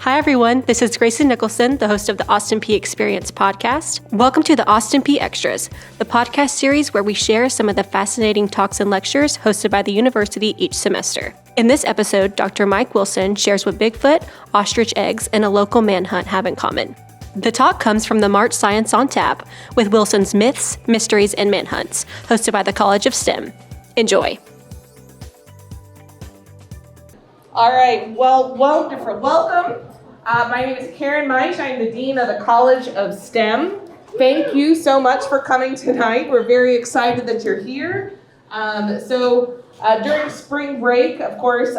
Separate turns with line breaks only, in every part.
Hi, everyone. This is Grayson Nicholson, the host of the Austin Peay Experience podcast. Welcome to the Austin Peay Extras, the podcast series where we share some of the fascinating talks and lectures hosted by the university each semester. In this episode, Dr. Mike Wilson shares what BigFoot, ostrich eggs, and a local manhunt have in common. The talk comes from the March Science on Tap with Wilson's Myths, Mysteries, and Manhunts, hosted by the College of STEM. Enjoy.
All right, well, welcome. My name is Karen Meisch. I'm the Dean of the College of STEM. Thank you so much for coming tonight. We're very excited that you're here. During spring break, of course,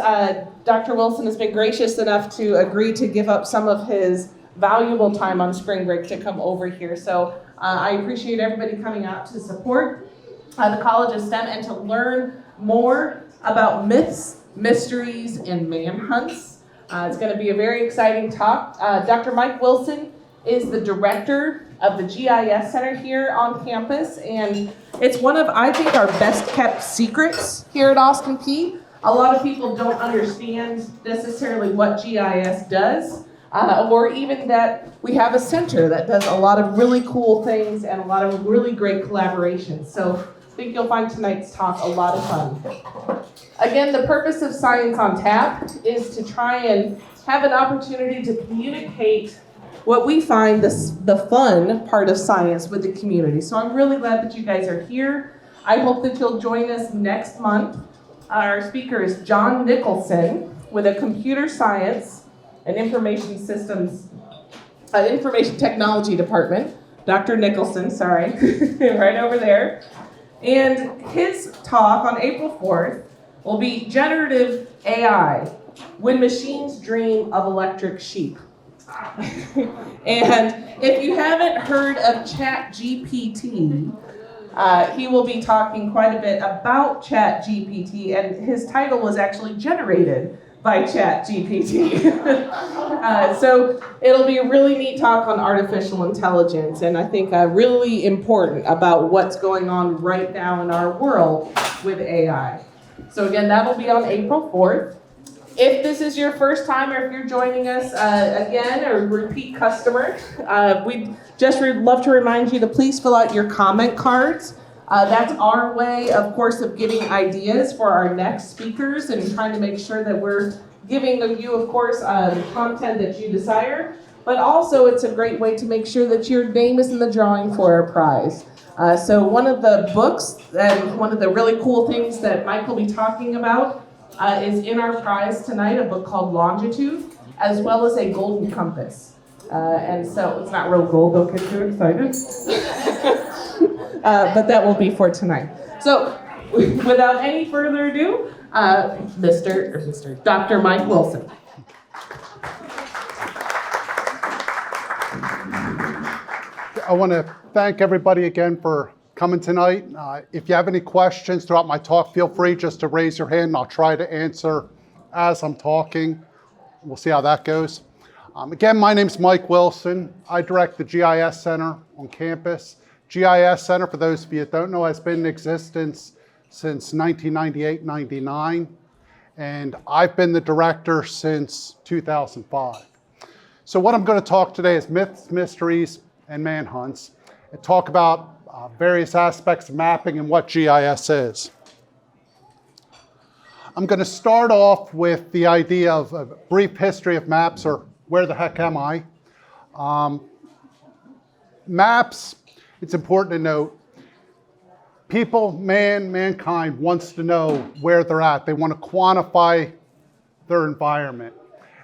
Dr. Wilson has been gracious enough to agree to give up some of his valuable time on spring break to come over here. So I appreciate everybody coming out to support the College of STEM and to learn more about myths, mysteries, and manhunts. It's going to be a very exciting talk. Dr. Mike Wilson is the director of the GIS Center here on campus, and it's one of, I think, our best kept secrets here at Austin Peay. A lot of people don't understand necessarily what GIS does, or even that we have a center that does a lot of really cool things and a lot of really great collaborations. So I think you'll find tonight's talk a lot of fun. Again, the purpose of Science on Tap is to try and have an opportunity to communicate what we find the fun part of science with the community. So I'm really glad that you guys are here. I hope that you'll join us next month. Our speaker is John Nicholson with a computer science and information technology department. Dr. Nicholson, sorry, right over there. And his talk on April 4th will be Generative AI, When Machines Dream of Electric Sheep. And if you haven't heard of ChatGPT, he will be talking quite a bit about ChatGPT, and his title was actually generated by ChatGPT. So it'll be a really neat talk on artificial intelligence, and I think really important about what's going on right now in our world with AI. So again, that'll be on April 4th. If this is your first time or if you're joining us again or repeat customer, we'd just love to remind you to please fill out your comment cards. That's our way, of course, of getting ideas for our next speakers and trying to make sure that we're giving you, of course, the content that you desire. But also, it's a great way to make sure that your name is in the drawing for a prize. So one of the books and one of the really cool things that Mike will be talking about is in our prize tonight, a book called Longitude, as well as a golden compass. And so it's not real gold, don't get too excited. But that will be for tonight. So without any further ado, Dr. Mike Wilson.
I want to thank everybody again for coming tonight. If you have any questions throughout my talk, feel free just to raise your hand and I'll try to answer as I'm talking. We'll see how that goes. Again, my name's Mike Wilson. I direct the GIS Center on campus. GIS Center, for those of you that don't know, has been in existence since 1998-99, and I've been the director since 2005. So what I'm going to talk today is myths, mysteries, and manhunts, and talk about various aspects of mapping and what GIS is. I'm going to start off with the idea of a brief history of maps, or where the heck am I? Maps, it's important to note, mankind wants to know where they're at. They want to quantify their environment.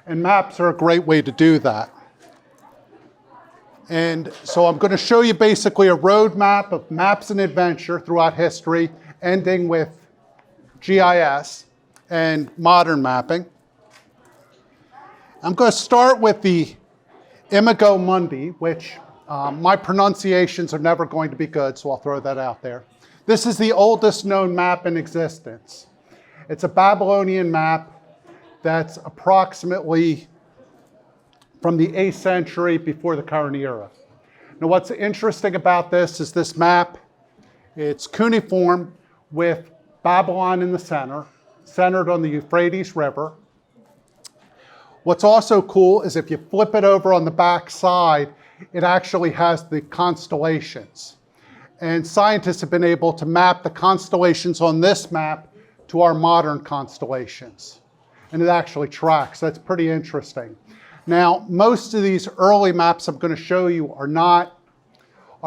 And maps are a great way to do that. And so I'm going to show you basically a roadmap of maps and adventure throughout history, ending with GIS and modern mapping. I'm going to start with the Imago Mundi, which my pronunciations are never going to be good, so I'll throw that out there. This is the oldest known map in existence. It's a Babylonian map that's approximately from the 8th century before the current era. Now what's interesting about this is this map, it's cuneiform with Babylon in the center, centered on the Euphrates River. What's also cool is if you flip it over on the back side, it actually has the constellations. And scientists have been able to map the constellations on this map to our modern constellations. And it actually tracks. That's pretty interesting. Now, most of these early maps I'm going to show you are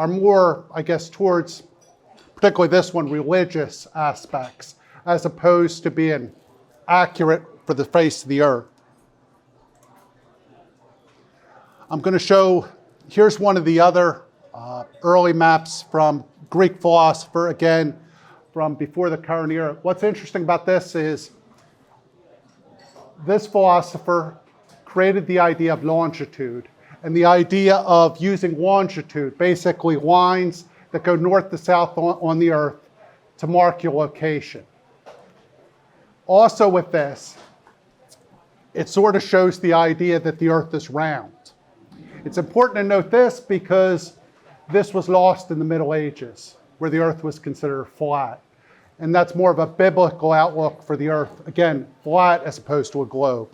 more, I guess, towards, particularly this one, religious aspects, as opposed to being accurate for the face of the earth. I'm going to show, here's one of the other early maps from Greek philosopher, again, from before the current era. What's interesting about this is this philosopher created the idea of longitude and the idea of using longitude, basically lines that go north to south on the earth, to mark your location. Also with this, it sort of shows the idea that the earth is round. It's important to note this because this was lost in the Middle Ages, where the earth was considered flat. And that's more of a biblical outlook for the earth. Again, flat as opposed to a globe.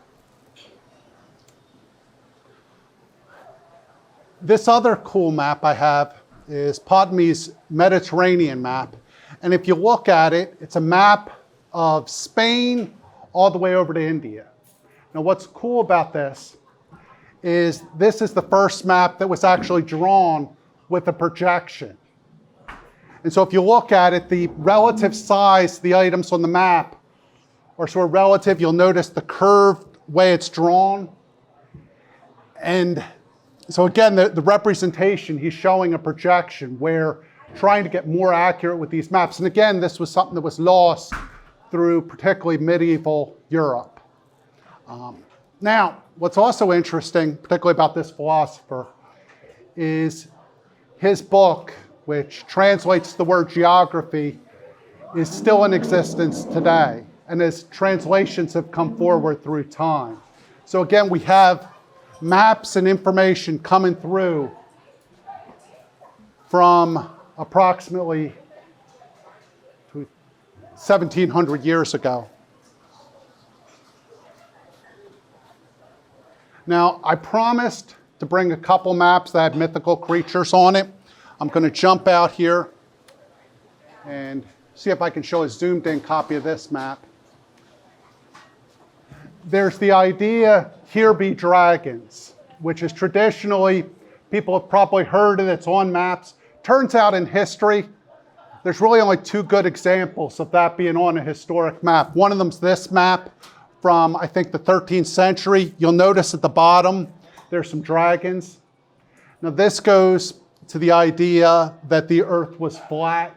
This other cool map I have is Ptolemy's Mediterranean map. And if you look at it, it's a map of Spain all the way over to India. Now what's cool about this is the first map that was actually drawn with a projection. And so if you look at it, the relative size of the items on the map are sort of relative. You'll notice the curved way it's drawn. And so again, the representation, he's showing a projection where trying to get more accurate with these maps. And again, this was something that was lost through particularly medieval Europe. Now, what's also interesting, particularly about this philosopher, is his book, which translates the word geography, is still in existence today. And his translations have come forward through time. So again, we have maps and information coming through from approximately 1,700 years ago. Now, I promised to bring a couple maps that had mythical creatures on it. I'm going to jump out here and see if I can show a zoomed in copy of this map. There's the idea, here be dragons, which is traditionally, people have probably heard of it, it's on maps. Turns out in history, there's really only two good examples of that being on a historic map. One of them's this map from, I think, the 13th century. You'll notice at the bottom, there's some dragons. Now this goes to the idea that the earth was flat.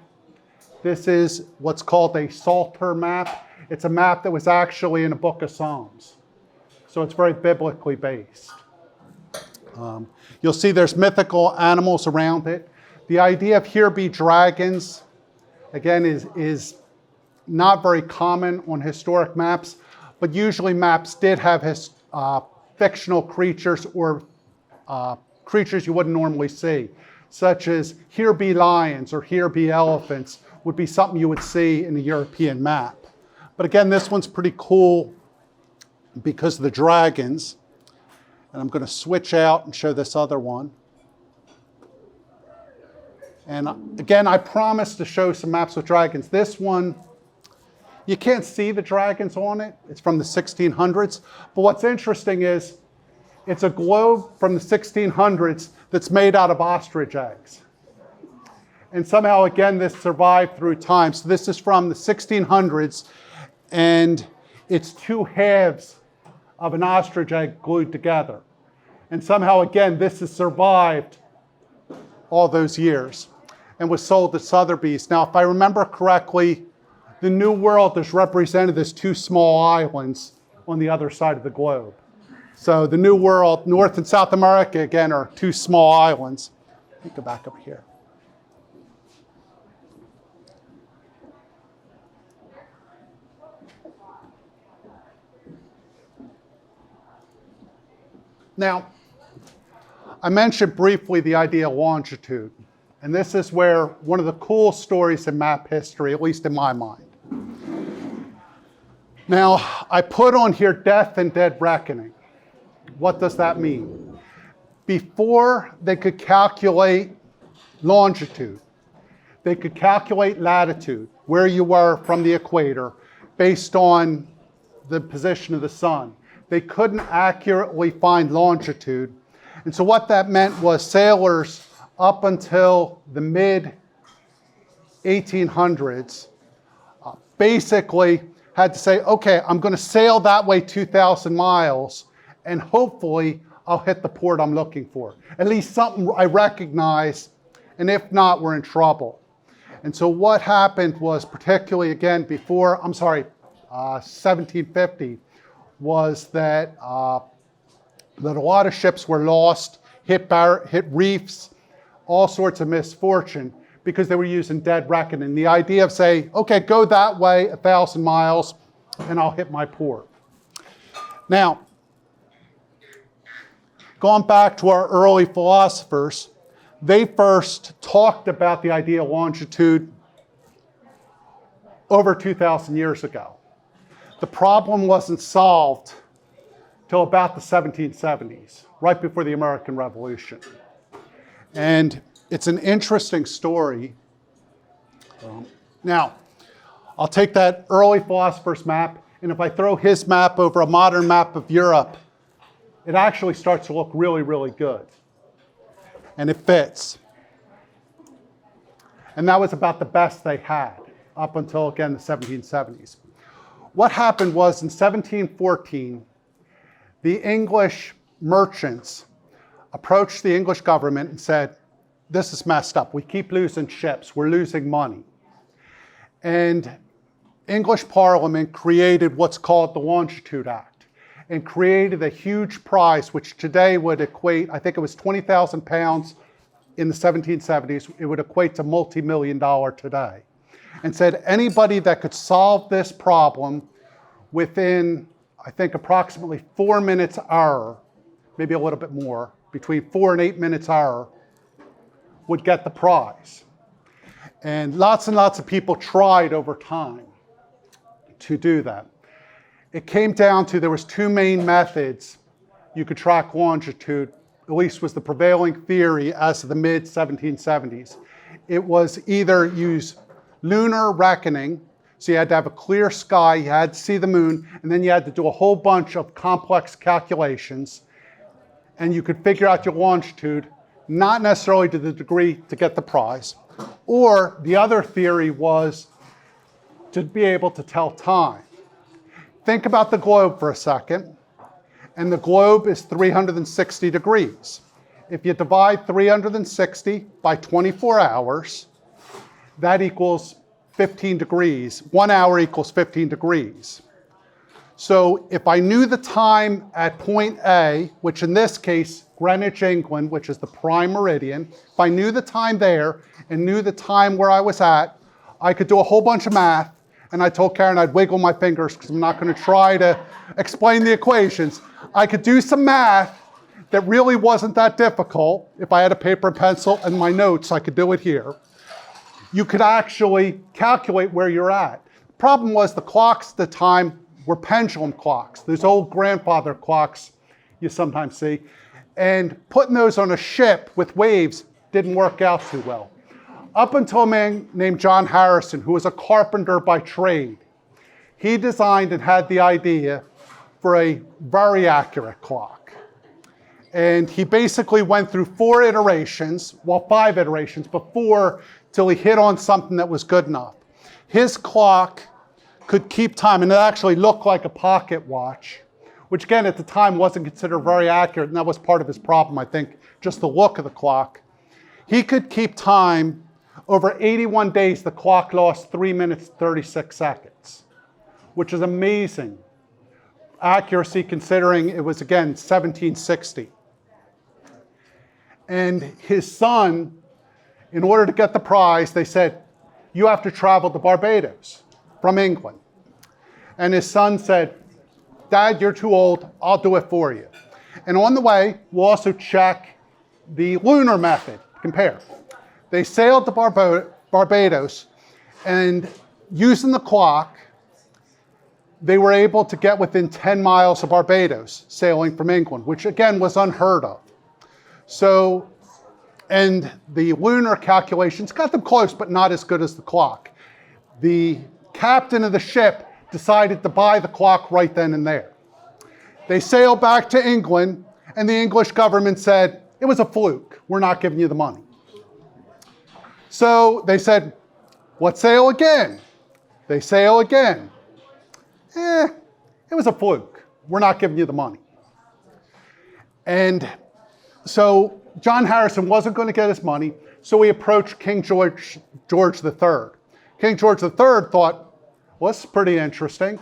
This is what's called a Psalter map. It's a map that was actually in a book of Psalms. So it's very biblically based. You'll see there's mythical animals around it. The idea of here be dragons, again, is not very common on historic maps, but usually maps did have fictional creatures or creatures you wouldn't normally see, such as here be lions or here be elephants would be something you would see in a European map. But again, this one's pretty cool because of the dragons. And I'm going to switch out and show this other one. And again, I promised to show some maps with dragons. This one, you can't see the dragons on it. It's from the 1600s. But what's interesting is it's a globe from the 1600s that's made out of ostrich eggs. And somehow, again, this survived through time. So this is from the 1600s, and it's two halves of an ostrich egg glued together. And somehow, again, this has survived all those years and was sold to Sotheby's. Now, if I remember correctly, the New World is represented as two small islands on the other side of the globe. So the New World, North and South America, again, are two small islands. Let me go back up here. Now, I mentioned briefly the idea of longitude, and this is where one of the cool stories in map history, at least in my mind. Now, I put on here Death and Dead Reckoning. What does that mean? Before they could calculate longitude, they could calculate latitude, where you were from the equator, based on the position of the sun. They couldn't accurately find longitude. And so what that meant was sailors up until the mid-1800s basically had to say, okay, I'm going to sail that way 2,000 miles, and hopefully I'll hit the port I'm looking for. At least something I recognize, and if not, we're in trouble. And so what happened was, particularly again before, 1750, was that a lot of ships were lost, hit reefs, all sorts of misfortune, because they were using dead reckoning. The idea of saying, okay, go that way 1,000 miles, and I'll hit my port. Now, going back to our early philosophers, they first talked about the idea of longitude over 2,000 years ago. The problem wasn't solved till about the 1770s, right before the American Revolution. And it's an interesting story. Now, I'll take that early philosopher's map, and if I throw his map over a modern map of Europe, it actually starts to look really, really good. And it fits. And that was about the best they had up until, again, the 1770s. What happened was in 1714, the English merchants approached the English government and said, this is messed up. We keep losing ships. We're losing money. And English Parliament created what's called the Longitude Act and created a huge prize, which today would equate, I think it was 20,000 pounds in the 1770s. It would equate to multi-million-dollar today. And said anybody that could solve this problem within, I think, approximately 4 minutes error, maybe a little bit more, between 4 and 8 minutes error, would get the prize. And lots of people tried over time to do that. It came down to there was two main methods you could track longitude, at least was the prevailing theory as of the mid-1770s. It was either use lunar reckoning, so you had to have a clear sky, you had to see the moon, and then you had to do a whole bunch of complex calculations, and you could figure out your longitude, not necessarily to the degree to get the prize. Or the other theory was to be able to tell time. Think about the globe for a second, and the globe is 360 degrees. If you divide 360 by 24 hours, that equals 15 degrees. 1 hour equals 15 degrees. So if I knew the time at point A, which in this case, Greenwich, England, which is the prime meridian, if I knew the time there and knew the time where I was at, I could do a whole bunch of math. And I told Karen I'd wiggle my fingers because I'm not going to try to explain the equations. I could do some math that really wasn't that difficult. If I had a paper and pencil and my notes, I could do it here. You could actually calculate where you're at. The problem was the clocks at the time were pendulum clocks, those old grandfather clocks you sometimes see. And putting those on a ship with waves didn't work out too well. Up until a man named John Harrison, who was a carpenter by trade. He designed and had the idea for a very accurate clock. And he basically went through 4 iterations, well, 5 iterations, but 4 till he hit on something that was good enough. His clock could keep time, and it actually looked like a pocket watch, which again at the time wasn't considered very accurate, and that was part of his problem, I think, just the look of the clock. He could keep time. Over 81 days, the clock lost 3 minutes, 36 seconds, which is amazing accuracy considering it was, again, 1760. And his son, in order to get the prize, they said, you have to travel to Barbados from England. And his son said, Dad, you're too old, I'll do it for you. And on the way, we'll also check the lunar method, compare. They sailed to Barbados, and using the clock, they were able to get within 10 miles of Barbados, sailing from England, which again was unheard of. So, and the lunar calculations got them close, but not as good as the clock. The captain of the ship decided to buy the clock right then and there. They sailed back to England, and the English government said, it was a fluke, we're not giving you the money. So they said, let's sail again. They sail again. It was a fluke. We're not giving you the money. And so John Harrison wasn't going to get his money, so he approached King George III. King George III thought, well, this is pretty interesting.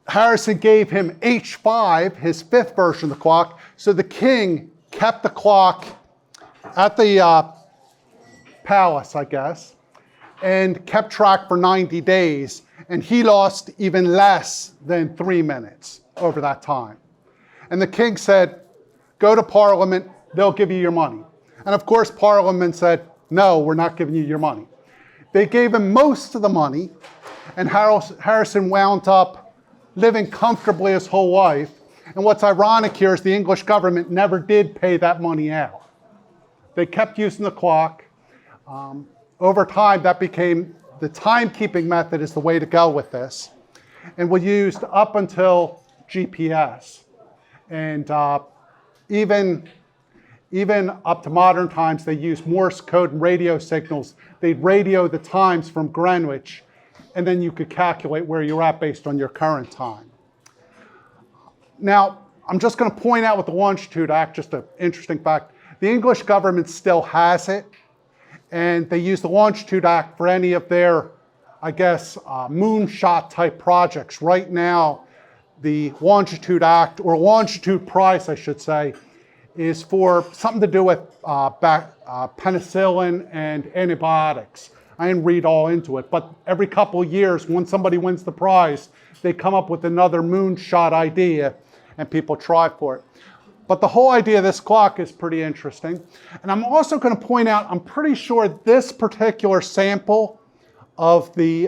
Harrison gave him H5, his fifth version of the clock, so the king kept the clock at the palace, I guess, and kept track for 90 days. And he lost even less than 3 minutes over that time. And the king said, go to Parliament, they'll give you your money. And of course, Parliament said, no, we're not giving you your money. They gave him most of the money, and Harrison wound up living comfortably his whole life. And what's ironic here is the English government never did pay that money out. They kept using the clock. Over time, that became the timekeeping method is the way to go with this, and was used up until GPS. And even up to modern times, they use Morse code and radio signals. They'd radio the times from Greenwich, and then you could calculate where you're at based on your current time. Now, I'm just going to point out with the Longitude Act, just an interesting fact, the English government still has it. And they use the Longitude Act for any of their, I guess, moonshot type projects. Right now, the Longitude Act, or Longitude Prize, I should say, is for something to do with penicillin and antibiotics. I didn't read all into it, but every couple of years, when somebody wins the prize, they come up with another moonshot idea, and people try for it. But the whole idea of this clock is pretty interesting. And I'm also going to point out, I'm pretty sure this particular sample of the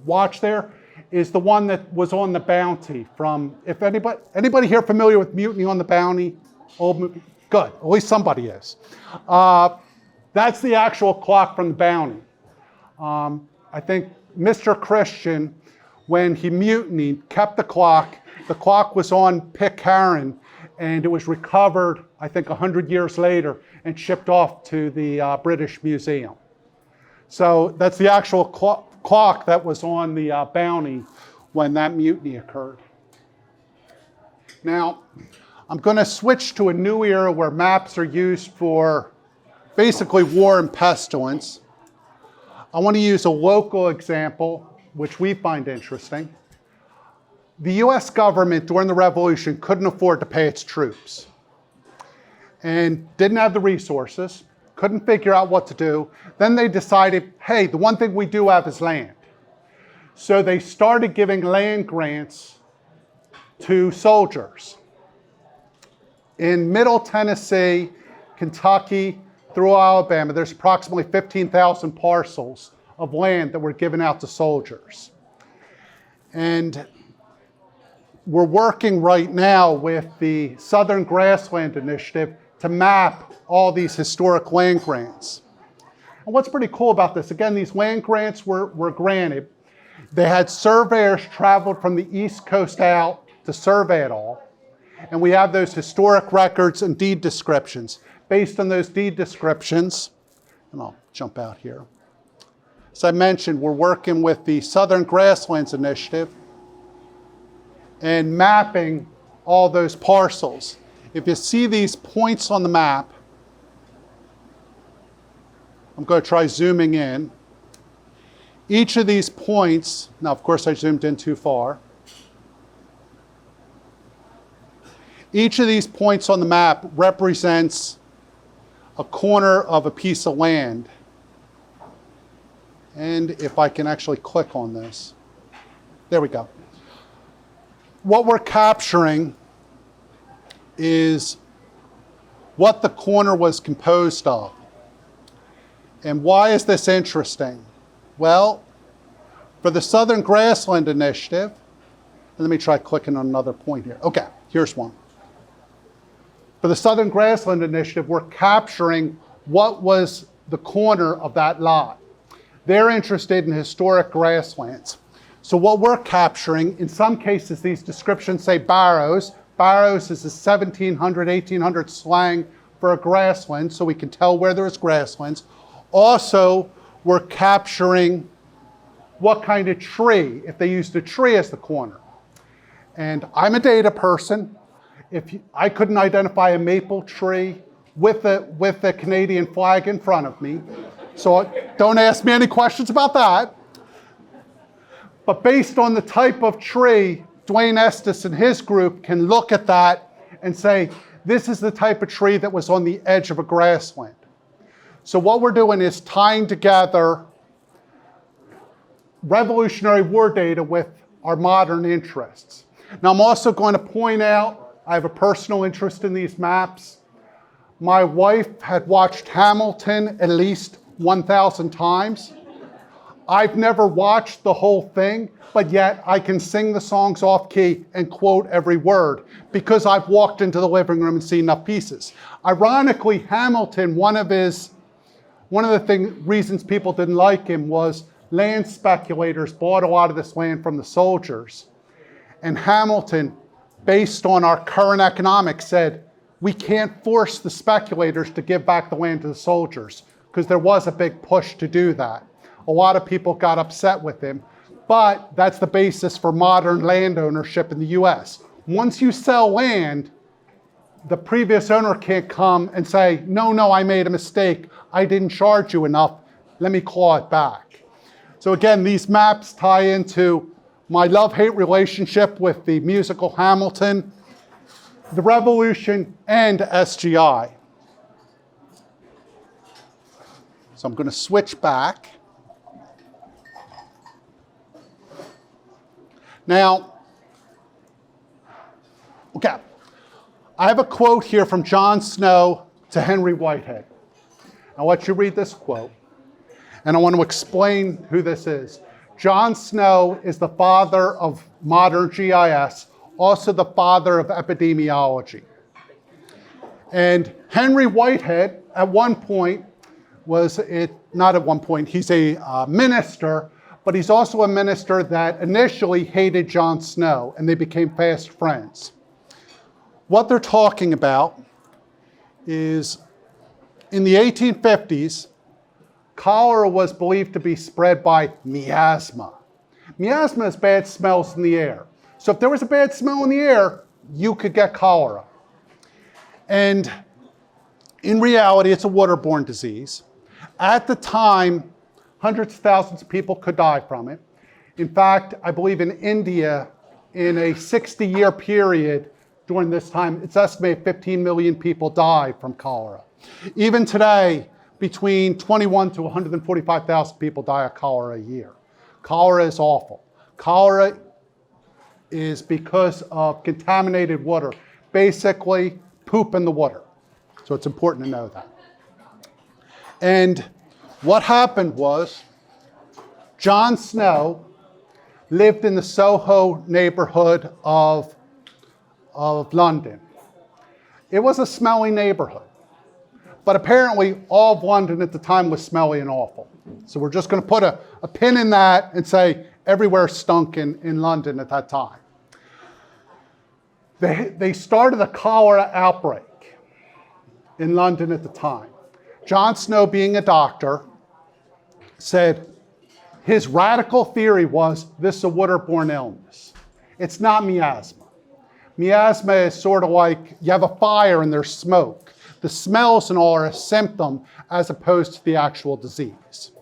watch there is the one that was on the Bounty from, if anybody here familiar with Mutiny on the Bounty? Good, at least somebody is. That's the actual clock from the Bounty. I think Mr. Christian, when he mutinied, kept the clock. The clock was on Pitcairn, and it was recovered, I think, 100 years later and shipped off to the British Museum. So that's the actual clock that was on the Bounty when that mutiny occurred. Now, I'm going to switch to a new era where maps are used for basically war and pestilence. I want to use a local example, which we find interesting. The US government during the revolution couldn't afford to pay its troops and didn't have the resources, couldn't figure out what to do. Then they decided, hey, the one thing we do have is land. So they started giving land grants to soldiers. In Middle Tennessee, Kentucky, through Alabama, there's approximately 15,000 parcels of land that were given out to soldiers. And we're working right now with the Southern Grassland Initiative to map all these historic land grants. And what's pretty cool about this, again, these land grants were granted. They had surveyors traveled from the East Coast out to survey it all. And we have those historic records and deed descriptions. Based on those deed descriptions, and I'll jump out here. As I mentioned, we're working with the Southern Grasslands Initiative and mapping all those parcels. If you see these points on the map, I'm going to try zooming in. Each of these points, now of course I zoomed in too far. Each of these points on the map represents a corner of a piece of land. And if I can actually click on this, there we go. What we're capturing is what the corner was composed of. And why is this interesting? Well, for the Southern Grassland Initiative, Let me try clicking on another point here. Okay, here's one. For the Southern Grassland Initiative, we're capturing what was the corner of that lot. They're interested in historic grasslands. So what we're capturing, in some cases, these descriptions say barrows. Barrows is a 1700, 1800 slang for a grassland, so we can tell where there's grasslands. Also, we're capturing what kind of tree, if they used a tree as the corner. And I'm a data person. I couldn't identify a maple tree with the Canadian flag in front of me. So don't ask me any questions about that. But based on the type of tree, Dwayne Estes and his group can look at that and say, this is the type of tree that was on the edge of a grassland. So what we're doing is tying together Revolutionary War data with our modern interests. Now I'm also going to point out, I have a personal interest in these maps. My wife had watched Hamilton at least 1,000 times. I've never watched the whole thing, but yet I can sing the songs off key and quote every word because I've walked into the living room and seen enough pieces. Ironically, Hamilton, one of the reasons people didn't like him was land speculators bought a lot of this land from the soldiers. And Hamilton, based on our current economics, said, we can't force the speculators to give back the land to the soldiers, because there was a big push to do that. A lot of people got upset with him, but that's the basis for modern land ownership in the US. Once you sell land, the previous owner can't come and say, no, I made a mistake. I didn't charge you enough. Let me claw it back. So again, these maps tie into my love-hate relationship with the musical Hamilton, the Revolution, and SGI. So I'm going to switch back. Now, okay, I have a quote here from Jon Snow to Henry Whitehead. I'll let you read this quote, and I want to explain who this is. Jon Snow is the father of modern GIS, also the father of epidemiology. And Henry Whitehead, at one point, he's a minister, but he's also a minister that initially hated Jon Snow, and they became fast friends. What they're talking about is, in the 1850s, cholera was believed to be spread by miasma. Miasma is bad smells in the air. So if there was a bad smell in the air, you could get cholera. And in reality, it's a waterborne disease. At the time, hundreds of thousands of people could die from it. In fact, I believe in India, in a 60-year period during this time, it's estimated 15 million people died from cholera. Even today, between 21 to 145,000 people die of cholera a year. Cholera is awful. Cholera is because of contaminated water, basically poop in the water. So it's important to know that. And what happened was, Jon Snow lived in the Soho neighborhood of London. It was a smelly neighborhood. But apparently, all of London at the time was smelly and awful. So we're just going to put a pin in that and say everywhere stunk in London at that time. They started a cholera outbreak in London at the time. Jon Snow, being a doctor, said his radical theory was this is a waterborne illness. It's not miasma. Miasma is sort of like you have a fire and there's smoke. The smells and all are a symptom as opposed to the actual disease.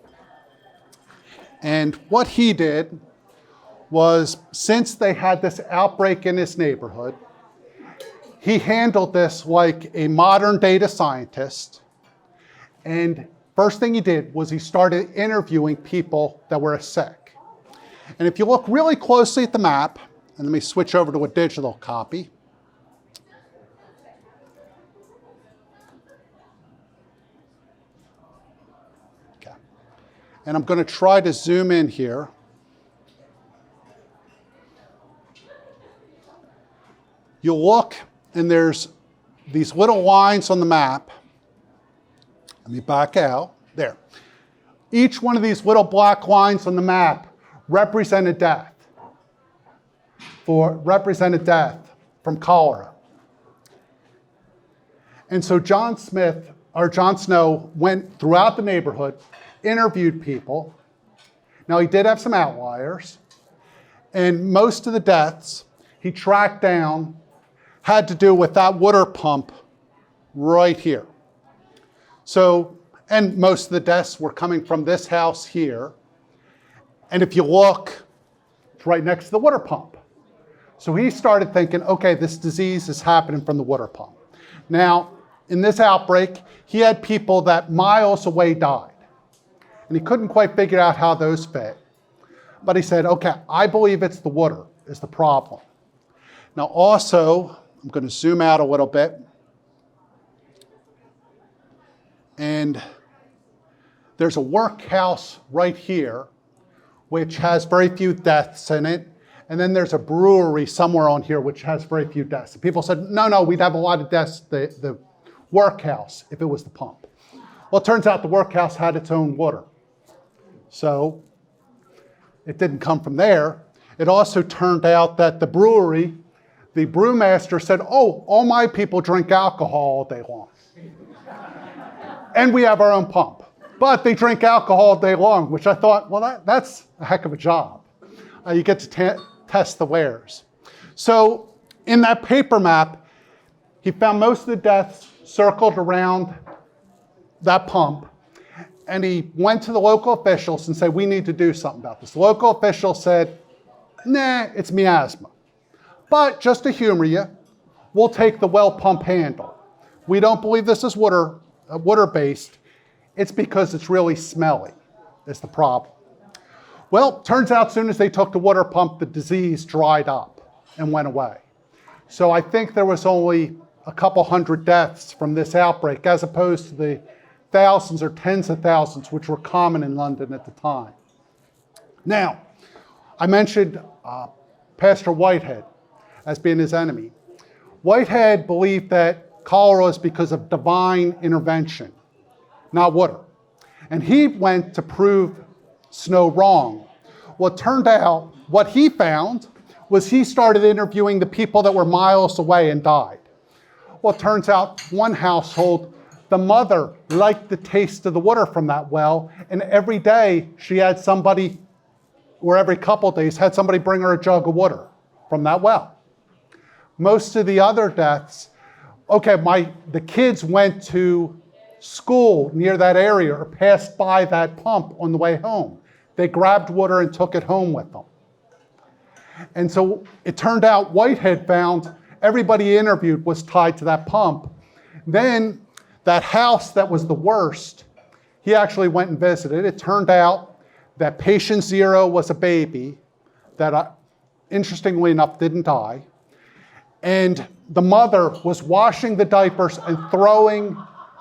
And what he did was, since they had this outbreak in his neighborhood, he handled this like a modern data scientist. And first thing he did was he started interviewing people that were sick. And if you look really closely at the map, and let me switch over to a digital copy. Okay. And I'm going to try to zoom in here. you look and there's these little lines on the map. Let me back out. There. Each one of these little black lines on the map represented death from cholera. And so John Snow went throughout the neighborhood, interviewed people. Now he did have some outliers, and most of the deaths he tracked down had to do with that water pump right here. So, and most of the deaths were coming from this house here. And if you look, it's right next to the water pump. So he started thinking, okay, this disease is happening from the water pump. Now, in this outbreak, he had people that miles away died. And he couldn't quite figure out how those fit. But he said, okay, I believe it's the water is the problem. Now also, I'm going to zoom out a little bit. And there's a workhouse right here, which has very few deaths in it. And then there's a brewery somewhere on here, which has very few deaths. And people said, no, we'd have a lot of deaths, the workhouse, if it was the pump. Well, it turns out the workhouse had its own water. So it didn't come from there. It also turned out that the brewery, the brewmaster said, oh, all my people drink alcohol all day long. And we have our own pump. But they drink alcohol all day long, which I thought, well, that's a heck of a job. You get to test the wares. So in that paper map, he found most of the deaths circled around that pump. And he went to the local officials and said, we need to do something about this. The local official said, nah, it's miasma. But just to humor you, we'll take the well pump handle. We don't believe this is water-based. It's because it's really smelly, is the problem. Well, turns out as soon as they took the water pump, the disease dried up and went away. So I think there was only a couple hundred deaths from this outbreak, as opposed to the thousands or tens of thousands which were common in London at the time. Now, I mentioned Pastor Whitehead as being his enemy. Whitehead believed that cholera is because of divine intervention, not water. And he went to prove Snow wrong. Well, it turned out what he found was he started interviewing the people that were miles away and died. Well, it turns out one household, the mother liked the taste of the water from that well, and every day she had somebody, or every couple of days, had somebody bring her a jug of water from that well. Most of the other deaths, okay, the kids went to school near that area or passed by that pump on the way home. They grabbed water and took it home with them. And so it turned out Whitehead found everybody he interviewed was tied to that pump. Then that house that was the worst, he actually went and visited. It turned out that patient 0 was a baby that, interestingly enough, didn't die. And the mother was washing the diapers and throwing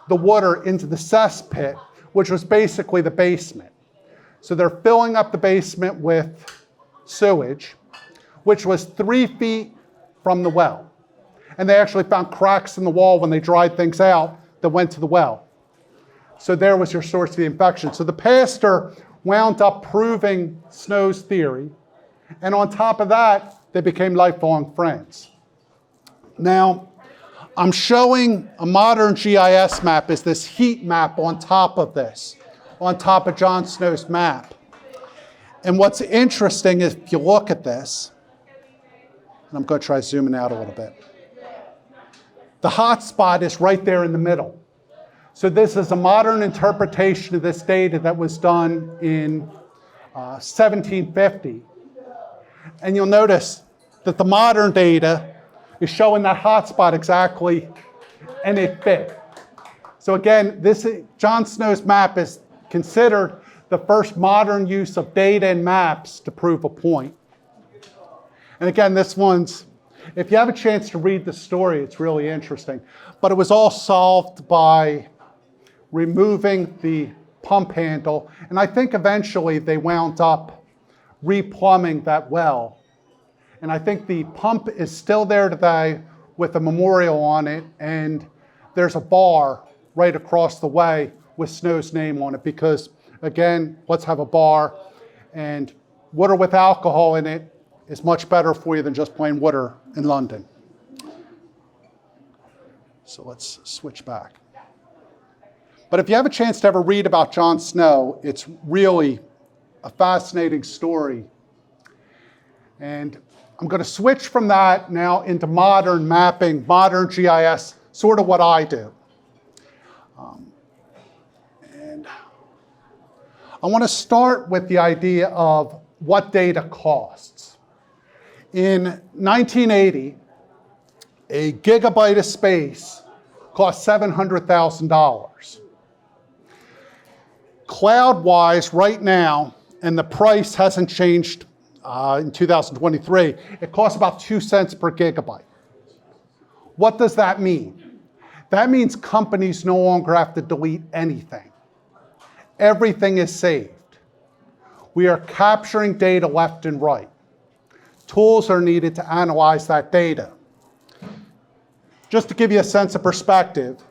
the water into the cesspit, which was basically the basement. So they're filling up the basement with sewage, which was 3 feet from the well. And they actually found cracks in the wall when they dried things out that went to the well. So there was your source of the infection. So the pastor wound up proving Snow's theory. And on top of that, they became lifelong friends. Now, I'm showing a modern GIS map as this heat map on top of this, on top of John Snow's map. And what's interesting is if you look at this, and I'm going to try zooming out a little bit, the hot spot is right there in the middle. So this is a modern interpretation of this data that was done in 1750. And you'll notice that the modern data is showing that hot spot exactly, and it fit. So again, John Snow's map is considered the first modern use of data and maps to prove a point. And again, this one's, if you have a chance to read the story, it's really interesting. But it was all solved by removing the pump handle. And I think eventually they wound up replumbing that well. And I think the pump is still there today with a memorial on it, and there's a bar right across the way with Snow's name on it because, again, let's have a bar, and water with alcohol in it is much better for you than just plain water in London. So let's switch back. But if you have a chance to ever read about Jon Snow, it's really a fascinating story. And I'm going to switch from that now into modern mapping, modern GIS, sort of what I do. And I want to start with the idea of what data costs. In 1980, a gigabyte of space cost $700,000. Cloud-wise, right now, and the price hasn't changed in 2023, it costs about 2 cents per gigabyte. What does that mean? That means companies no longer have to delete anything. Everything is saved. We are capturing data left and right. Tools are needed to analyze that data. Just to give you a sense of perspective,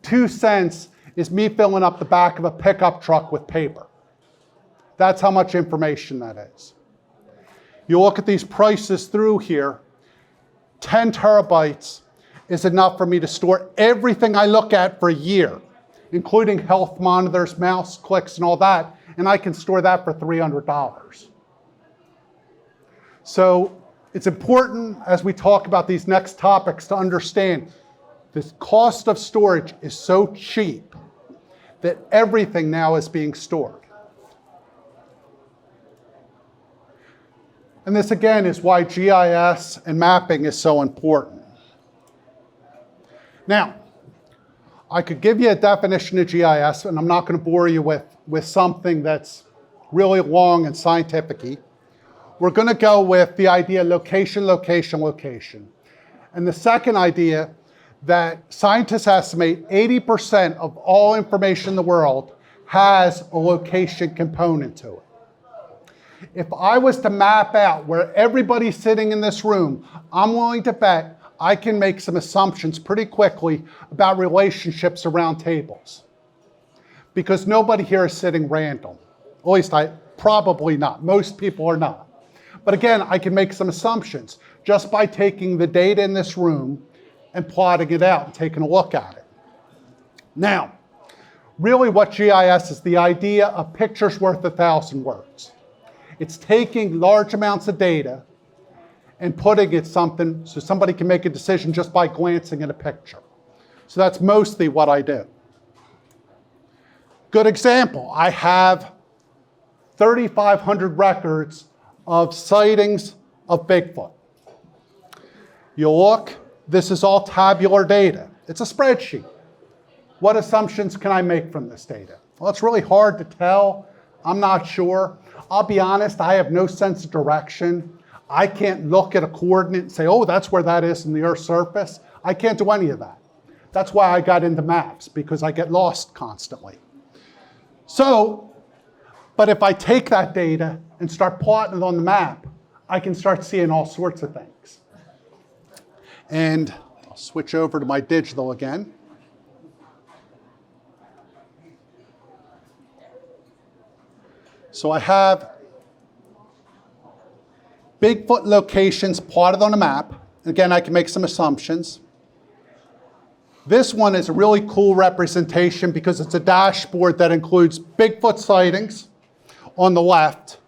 2 cents is me filling up the back of a pickup truck with paper. That's how much information that is. You look at these prices through here, 10 terabytes is enough for me to store everything I look at for a year, including health monitors, mouse clicks, and all that, and I can store that for $300. So it's important as we talk about these next topics to understand the cost of storage is so cheap that everything now is being stored. And this again is why GIS and mapping is so important. Now, I could give you a definition of GIS, and I'm not going to bore you with something that's really long and scientific-y. We're going to go with the idea location, location, location. And the second idea that scientists estimate 80% of all information in the world has a location component to it. If I was to map out where everybody's sitting in this room, I'm willing to bet I can make some assumptions pretty quickly about relationships around tables. Because nobody here is sitting random. At least probably not. Most people are not. But again, I can make some assumptions just by taking the data in this room and plotting it out and taking a look at it. Now, really what GIS is the idea of pictures worth 1,000 words. It's taking large amounts of data and putting it something so somebody can make a decision just by glancing at a picture. So that's mostly what I do. Good example, I have 3,500 records of sightings of BigFoot. You look, this is all tabular data. It's a spreadsheet. What assumptions can I make from this data? Well, it's really hard to tell. I'm not sure. I'll be honest, I have no sense of direction. I can't look at a coordinate and say, oh, that's where that is in the Earth's surface. I can't do any of that. That's why I got into maps, because I get lost constantly. So, but if I take that data and start plotting it on the map, I can start seeing all sorts of things. And I'll switch over to my digital again. So I have BigFoot locations plotted on a map. Again, I can make some assumptions. This one is a really cool representation because it's a dashboard that includes BigFoot sightings on the left,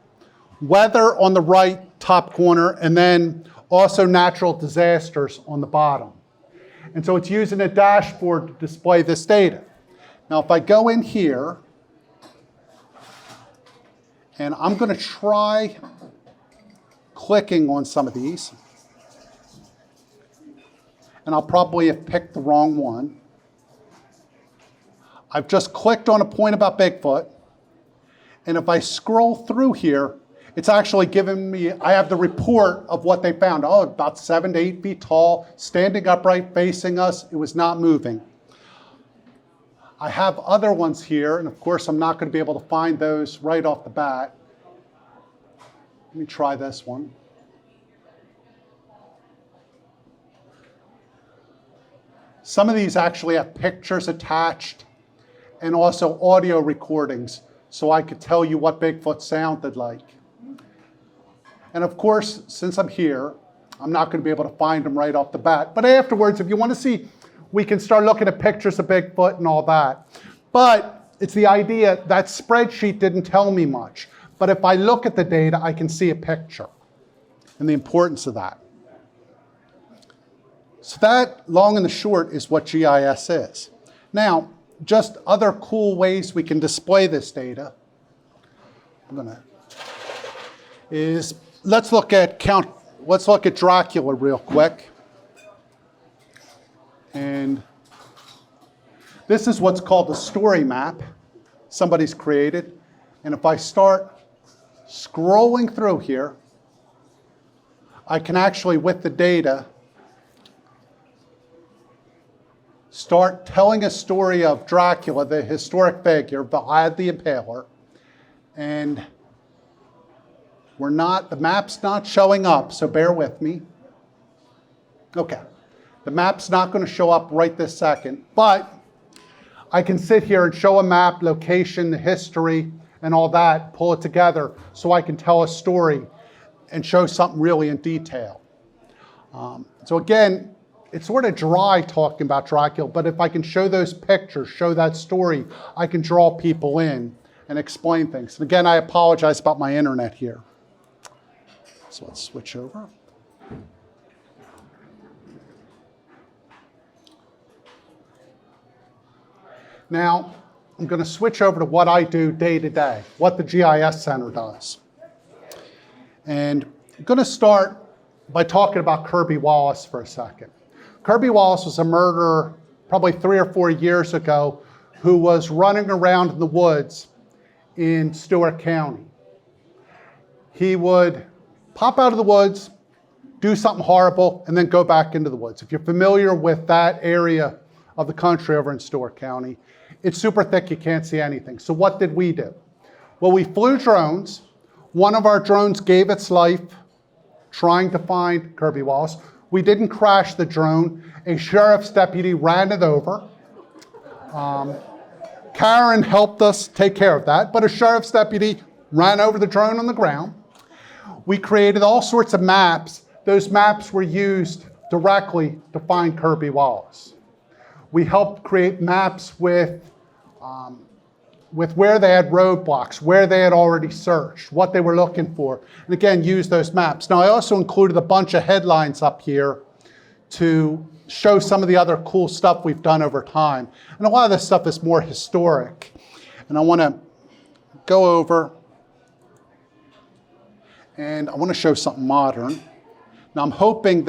weather on the right top corner, and then also natural disasters on the bottom. And so it's using a dashboard to display this data. Now, if I go in here, and I'm going to try clicking on some of these. And I'll probably have picked the wrong one. I've just clicked on a point about BigFoot. And if I scroll through here, it's actually giving me, I have the report of what they found. Oh, about 7 to 8 feet tall, standing upright, facing us. It was not moving. I have other ones here, and of course I'm not going to be able to find those right off the bat. Let me try this one. Some of these actually have pictures attached and also audio recordings, so I could tell you what Bigfoot sounded like. And of course, since I'm here, I'm not going to be able to find them right off the bat. But afterwards, if you want to see, we can start looking at pictures of Bigfoot and all that. But it's the idea that spreadsheet didn't tell me much. But if I look at the data, I can see a picture and the importance of that. So that, long and the short, is what GIS is. Now, just other cool ways we can display this data. Let's look at Dracula real quick. And this is what's called a story map somebody's created. And if I start scrolling through here, I can actually, with the data, start telling a story of Dracula, the historic figure, Vlad the Impaler. And the map's not showing up, so bear with me. Okay, the map's not going to show up right this second, but I can sit here and show a map, location, the history, and all that, pull it together so I can tell a story and show something really in detail. So again, it's sort of dry talking about Dracula, but if I can show those pictures, show that story, I can draw people in and explain things. And again, I apologize about my internet here. So let's switch over. Now, I'm going to switch over to what I do day to day, what the GIS Center does. And I'm going to start by talking about Kirby Wallace for a second. Kirby Wallace was a murderer probably 3 or 4 years ago who was running around in the woods in Stewart County. He would pop out of the woods, do something horrible, and then go back into the woods. If you're familiar with that area of the country over in Stewart County, it's super thick, you can't see anything. So what did we do? Well, we flew drones. One of our drones gave its life trying to find Kirby Wallace. We didn't crash the drone. A sheriff's deputy ran it over. Karen helped us take care of that, but a sheriff's deputy ran over the drone on the ground. We created all sorts of maps. Those maps were used directly to find Kirby Wallace. We helped create maps with where they had roadblocks, where they had already searched, what they were looking for, and again, use those maps. Now, I also included a bunch of headlines up here to show some of the other cool stuff we've done over time. And a lot of this stuff is more historic. And I want to go over and I want to show something modern. Now, I'm hoping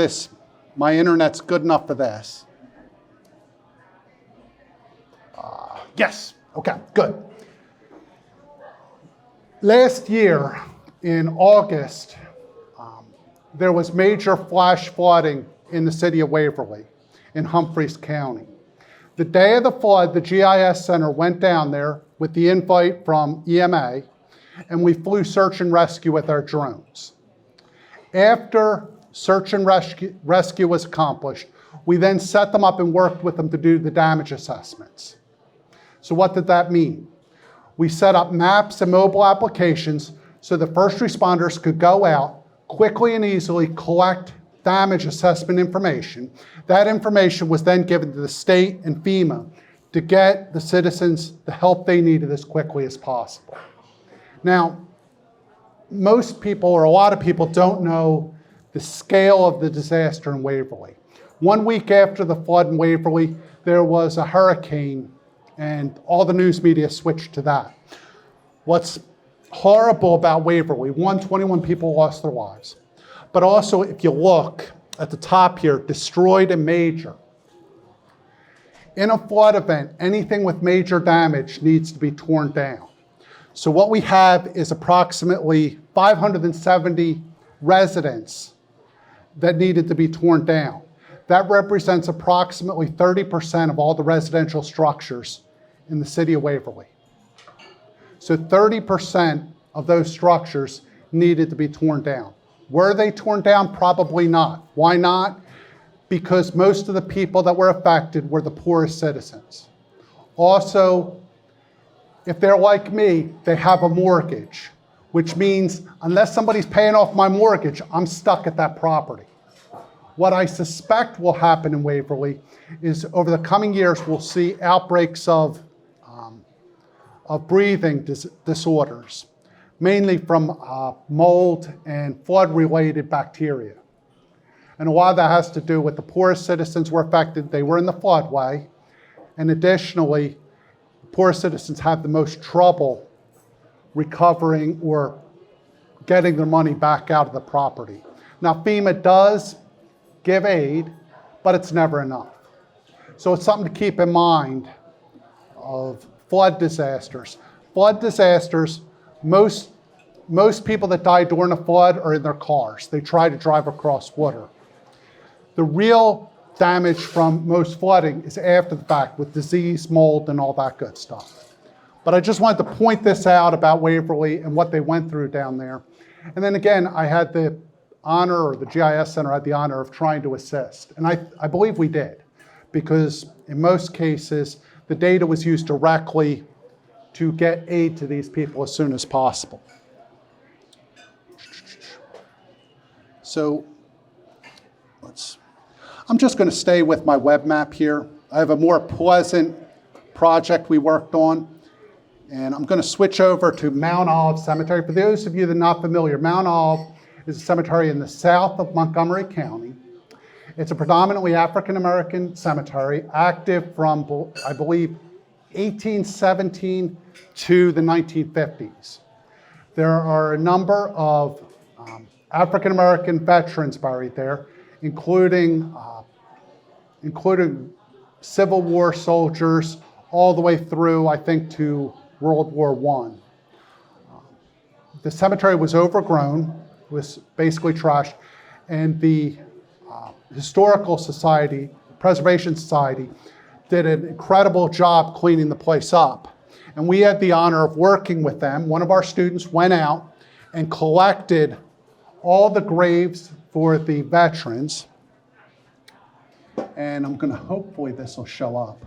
my internet's good enough for this. Yes, okay, good. Last year in August, there was major flash flooding in the city of Waverly in Humphreys County. The day of the flood, the GIS Center went down there with the invite from EMA, and we flew search and rescue with our drones. After search and rescue was accomplished, we then set them up and worked with them to do the damage assessments. So what did that mean? We set up maps and mobile applications so the first responders could go out, quickly and easily collect damage assessment information. That information was then given to the state and FEMA to get the citizens the help they needed as quickly as possible. Now, most people, or a lot of people, don't know the scale of the disaster in Waverly. 1 week after the flood in Waverly, there was a hurricane, and all the news media switched to that. What's horrible about Waverly, 21 people lost their lives. But also, if you look at the top here, destroyed and major. In a flood event, anything with major damage needs to be torn down. So what we have is approximately 570 residents that needed to be torn down. That represents approximately 30% of all the residential structures in the city of Waverly. So 30% of those structures needed to be torn down. Were they torn down? Probably not. Why not? because most of the people that were affected were the poorest citizens. Also, if they're like me, they have a mortgage, which means unless somebody's paying off my mortgage, I'm stuck at that property. What I suspect will happen in Waverly is over the coming years, we'll see outbreaks of breathing disorders, mainly from mold and flood-related bacteria. And a lot of that has to do with the poorest citizens were affected. They were in the floodway. And additionally, poor citizens have the most trouble recovering or getting their money back out of the property. Now, FEMA does give aid, but it's never enough. So it's something to keep in mind of flood disasters. Flood disasters, most people that die during a flood are in their cars. They try to drive across water. The real damage from most flooding is after the fact with disease, mold, and all that good stuff. But I just wanted to point this out about Waverly and what they went through down there. And then again, I had the honor, or the GIS Center had the honor of trying to assist. And I believe we did, because in most cases, the data was used directly to get aid to these people as soon as possible. So I'm just going to stay with my web map here. I have a more pleasant project we worked on, and I'm going to switch over to Mount Olive Cemetery. For those of you that are not familiar, Mount Olive is a cemetery in the south of Montgomery County. It's a predominantly African-American cemetery, active from, I believe, 1817 to the 1950s. There are a number of African-American veterans buried there, including Civil War soldiers all the way through, I think, to World War I. The cemetery was overgrown, was basically trashed, and the Historical Society, Preservation Society, did an incredible job cleaning the place up. And we had the honor of working with them. One of our students went out and collected all the graves for the veterans. And I'm going to, hopefully this will show up.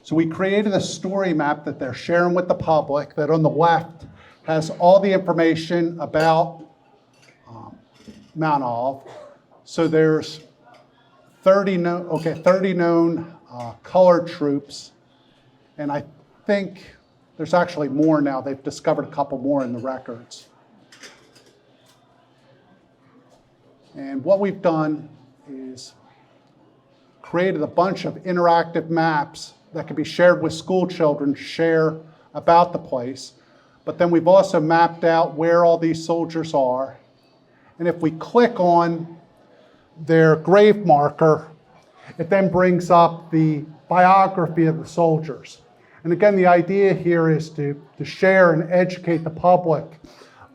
So we created a story map that they're sharing with the public that on the left has all the information about Mount Olive. So there's 30 known colored troops, and I think there's actually more now. They've discovered a couple more in the records. And what we've done is created a bunch of interactive maps that can be shared with school children to share about the place. But then we've also mapped out where all these soldiers are. And if we click on their grave marker, it then brings up the biography of the soldiers. And again, the idea here is to share and educate the public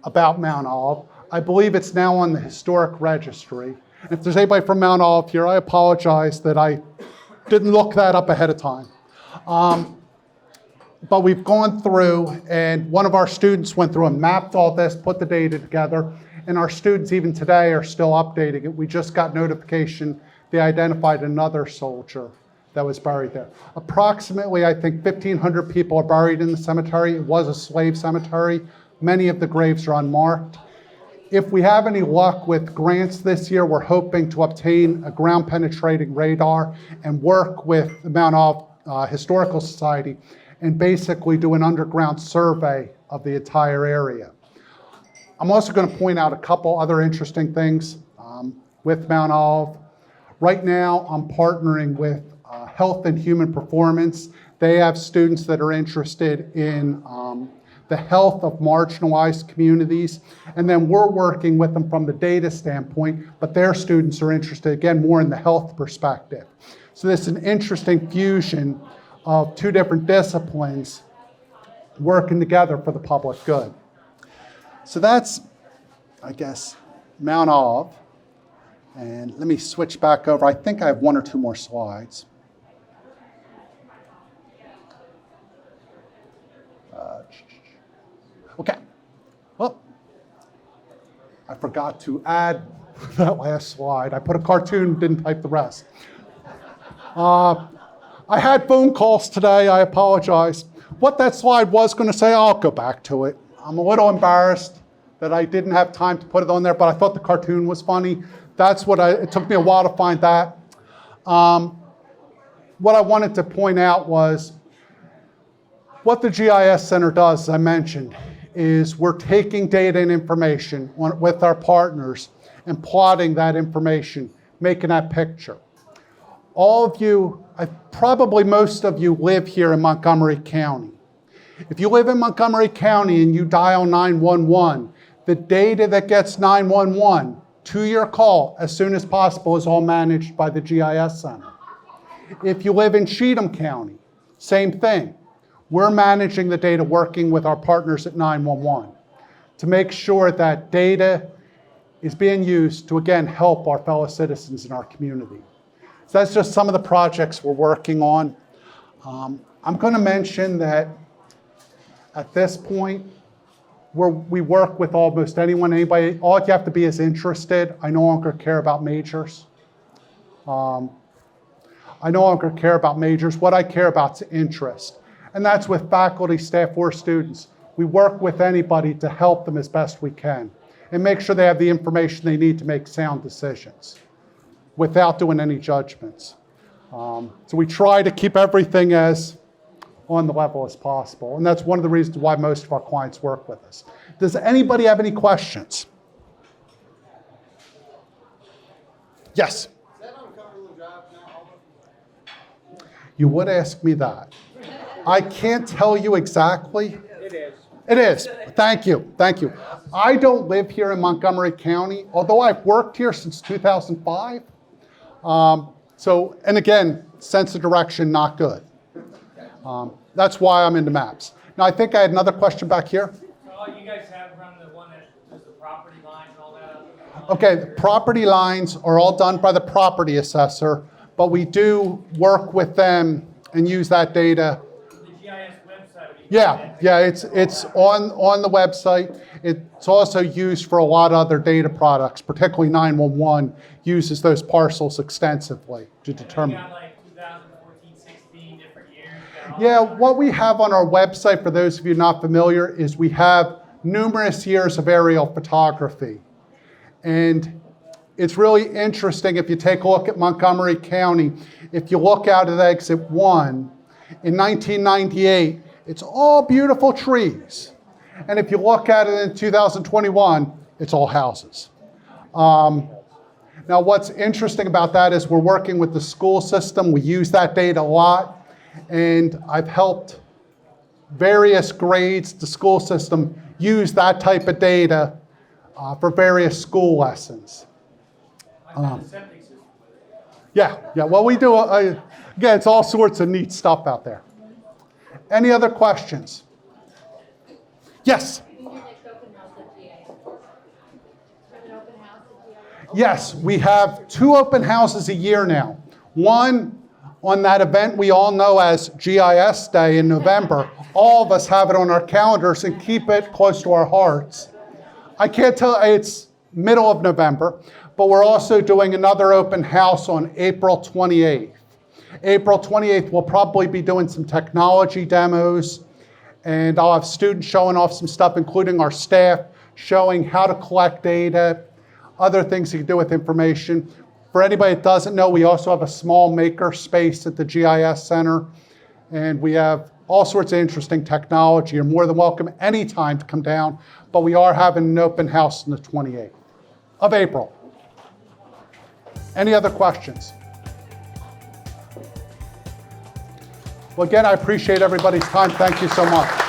about Mount Olive. I believe it's now on the historic registry. And if there's anybody from Mount Olive here, I apologize that I didn't look that up ahead of time. But we've gone through, and one of our students went through and mapped all this, put the data together, and our students even today are still updating it. We just got notification they identified another soldier that was buried there. Approximately, I think 1,500 people are buried in the cemetery. It was a slave cemetery. Many of the graves are unmarked. If we have any luck with grants this year, we're hoping to obtain a ground penetrating radar and work with the Mount Olive Historical Society and basically do an underground survey of the entire area. I'm also going to point out a couple other interesting things with Mount Olive. Right now, I'm partnering with Health and Human Performance. They have students that are interested in the health of marginalized communities. And then we're working with them from the data standpoint, but their students are interested, again, more in the health perspective. So this is an interesting fusion of two different disciplines working together for the public good. So that's, I guess, Mount Olive. And let me switch back over. I think I have one or two more slides. Okay. Well, I forgot to add that last slide. I put a cartoon, didn't type the rest. I had phone calls today, I apologize. What that slide was going to say, I'll go back to it. I'm a little embarrassed that I didn't have time to put it on there, but I thought the cartoon was funny. It took me a while to find that. What I wanted to point out was what the GIS Center does, as I mentioned, is we're taking data and information with our partners and plotting that information, making that picture. All of you, probably most of you live here in Montgomery County. If you live in Montgomery County and you dial 911, the data that gets 911 to your call as soon as possible is all managed by the GIS Center. If you live in Cheatham County, same thing. We're managing the data working with our partners at 911 to make sure that data is being used to, again, help our fellow citizens in our community. So that's just some of the projects we're working on. I'm going to mention that at this point, we work with almost anyone, anybody. All you have to be is interested. I no longer care about majors. I no longer care about majors. What I care about is interest. And that's with faculty, staff, or students. We work with anybody to help them as best we can and make sure they have the information they need to make sound decisions without doing any judgments. So we try to keep everything as on the level as possible. And that's one of the reasons why most of our clients work with us. Does anybody have any questions? Yes?
Is that on Cumberland Drive now?
You would ask me that. I can't tell you exactly.
It is.
It is. Thank you. Thank you. I don't live here in Montgomery County, although I've worked here since 2005. And again, sense of direction, not good. That's why I'm into maps. Now, I think I had another question back here.
So you guys have run the one that does the property lines and all that?
Okay, the property lines are all done by the property assessor, but we do work with them and use that data.
The GIS website.
Yeah, it's on the website. It's also used for a lot of other data products, particularly 911 uses those parcels extensively to determine.
You got like 2014, 16, different years.
Yeah, what we have on our website, for those of you not familiar, is we have numerous years of aerial photography. And it's really interesting if you take a look at Montgomery County. If you look out at exit 1, in 1998, it's all beautiful trees. And if you look at it in 2021, it's all houses. Now, what's interesting about that is we're working with the school system. We use that data a lot. And I've helped various grades, the school system, use that type of data for various school lessons. Yeah, well, we do, again, it's all sorts of neat stuff out there. Any other questions? Yes? Yes, we have 2 open houses a year now. One on that event we all know as GIS Day in November. All of us have it on our calendars and keep it close to our hearts. I can't tell, it's middle of November, but we're also doing another open house on April 28th. April 28th, we'll probably be doing some technology demos, and I'll have students showing off some stuff, including our staff, showing how to collect data, other things you can do with information. For anybody that doesn't know, we also have a small maker space at the GIS Center, and we have all sorts of interesting technology. You're more than welcome anytime to come down, but we are having an open house on the 28th of April. Any other questions? Well, again, I appreciate everybody's time. Thank you so much.